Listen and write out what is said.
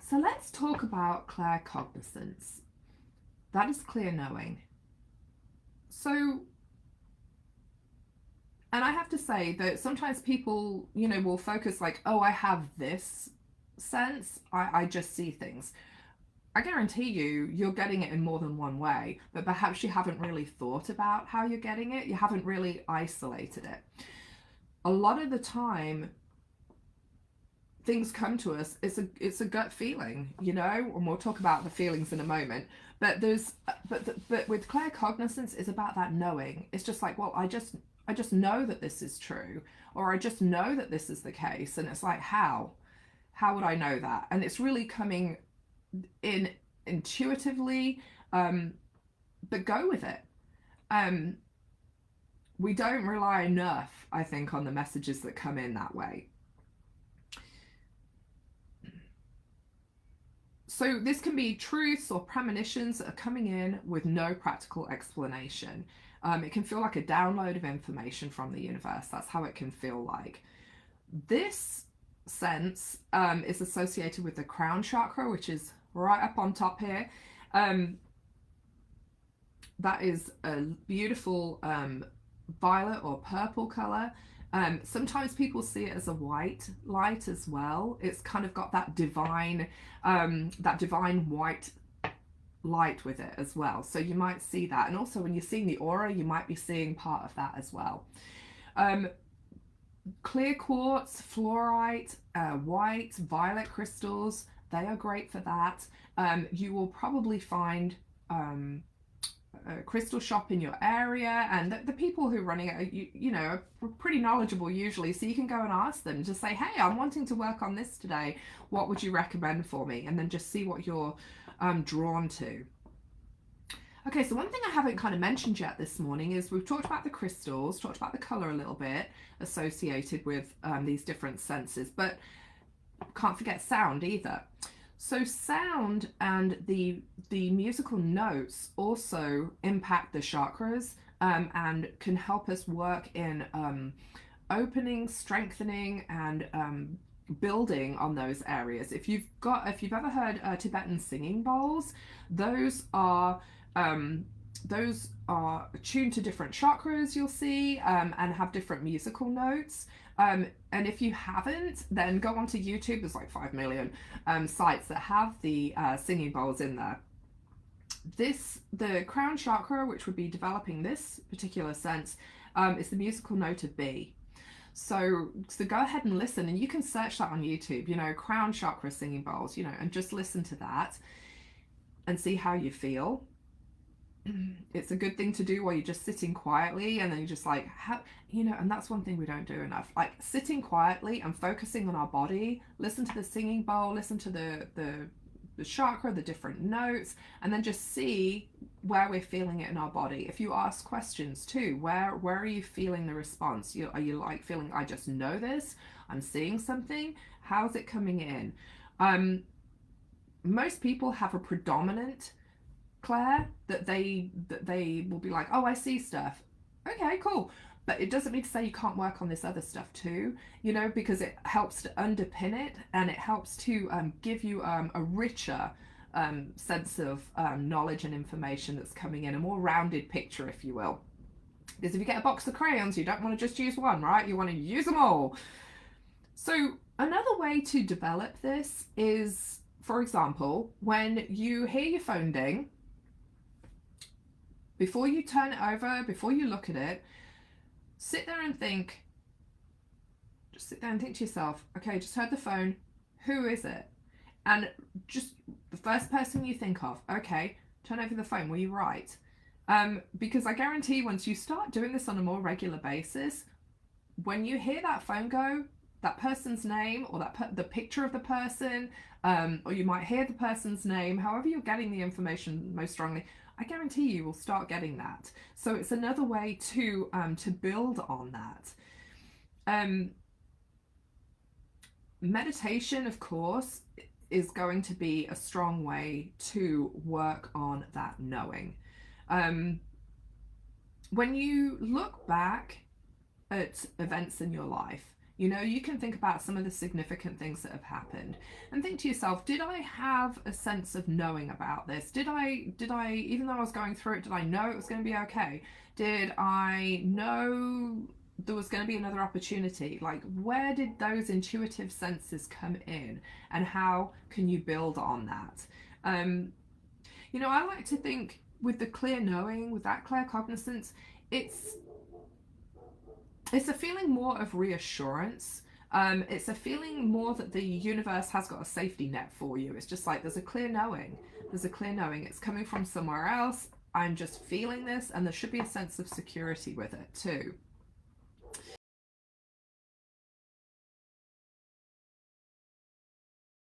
So let's talk about claircognizance. That is clear knowing. So, and I have to say that sometimes people, will focus like, oh, I have this sense. I just see things. I guarantee you're getting it in more than one way, but perhaps you haven't really thought about how you're getting it. You haven't really isolated it. A lot of the time, things come to us, it's a gut feeling, and we'll talk about the feelings in a moment. But but with claircognizance, it's about that knowing. It's just like, well, I just know that this is true, or I just know that this is the case. And it's like, how would I know that? And it's really coming in intuitively, but go with it. We don't rely enough, I think, on the messages that come in that way. So this can be truths or premonitions that are coming in with no practical explanation. It can feel like a download of information from the universe. That's how it can feel like. This sense is associated with the crown chakra, which is right up on top here. That is a beautiful violet or purple color. Sometimes people see it as a white light as well. It's kind of got that divine white light with it as well. So you might see that. And also when you're seeing the aura, you might be seeing part of that as well. Clear quartz, fluorite, white, violet crystals, they are great for that. You will probably find a crystal shop in your area, and the people who are running it are pretty knowledgeable usually, so you can go and ask them, just say, hey, I'm wanting to work on this today, what would you recommend for me? And then just see what you're drawn to. Okay, so one thing I haven't kind of mentioned yet this morning is we've talked about the crystals, talked about the color a little bit associated with these different senses, but can't forget sound either. So sound and the musical notes also impact the chakras, and can help us work in opening, strengthening, and building on those areas. If you've ever heard Tibetan singing bowls, those are attuned to different chakras, you'll see, and have different musical notes. And if you haven't, then go onto YouTube. There's like 5 million sites that have the singing bowls in there. The crown chakra, which would be developing this particular sense, is the musical note of B. So go ahead and listen, and you can search that on YouTube, crown chakra singing bowls, and just listen to that and see how you feel. It's a good thing to do while you're just sitting quietly, and then you're just like, and that's one thing we don't do enough, like sitting quietly and focusing on our body. Listen to the singing bowl, listen to the chakra, the different notes, and then just see where we're feeling it in our body. If you ask questions too, where are you feeling the response? Are you like feeling, I just know this, I'm seeing something, how's it coming in? Most people have a predominant Claire that they will be like, oh, I see stuff. Okay, cool. But it doesn't mean to say you can't work on this other stuff too, because it helps to underpin it, and it helps to give you a richer sense of knowledge and information that's coming in, a more rounded picture, if you will. Because if you get a box of crayons, you don't want to just use one, right? You want to use them all. So another way to develop this is, for example, when you hear your phone ding, before you turn it over, before you look at it, sit there and think. Just sit there and think to yourself, okay, just heard the phone, who is it? And just the first person you think of, okay, turn over the phone, were you right? Because I guarantee once you start doing this on a more regular basis, when you hear that phone go, that person's name, or the picture of the person, or you might hear the person's name, however you're getting the information most strongly, I guarantee you will start getting that. So it's another way to build on that. Meditation, of course, is going to be a strong way to work on that knowing. When you look back at events in your life, You know, you can think about some of the significant things that have happened and think to yourself, did I have a sense of knowing about this? Did I, even though I was going through it, did I know it was going to be okay? Did I know there was going to be another opportunity? Like, where did those intuitive senses come in, and how can you build on that? Um, you know, I like to think with the clear knowing, with that claircognizance, it's it's a feeling more of reassurance. It's a feeling more that the universe has got a safety net for you. It's just like there's a clear knowing. There's a clear knowing. It's coming from somewhere else. I'm just feeling this, and there should be a sense of security with it too.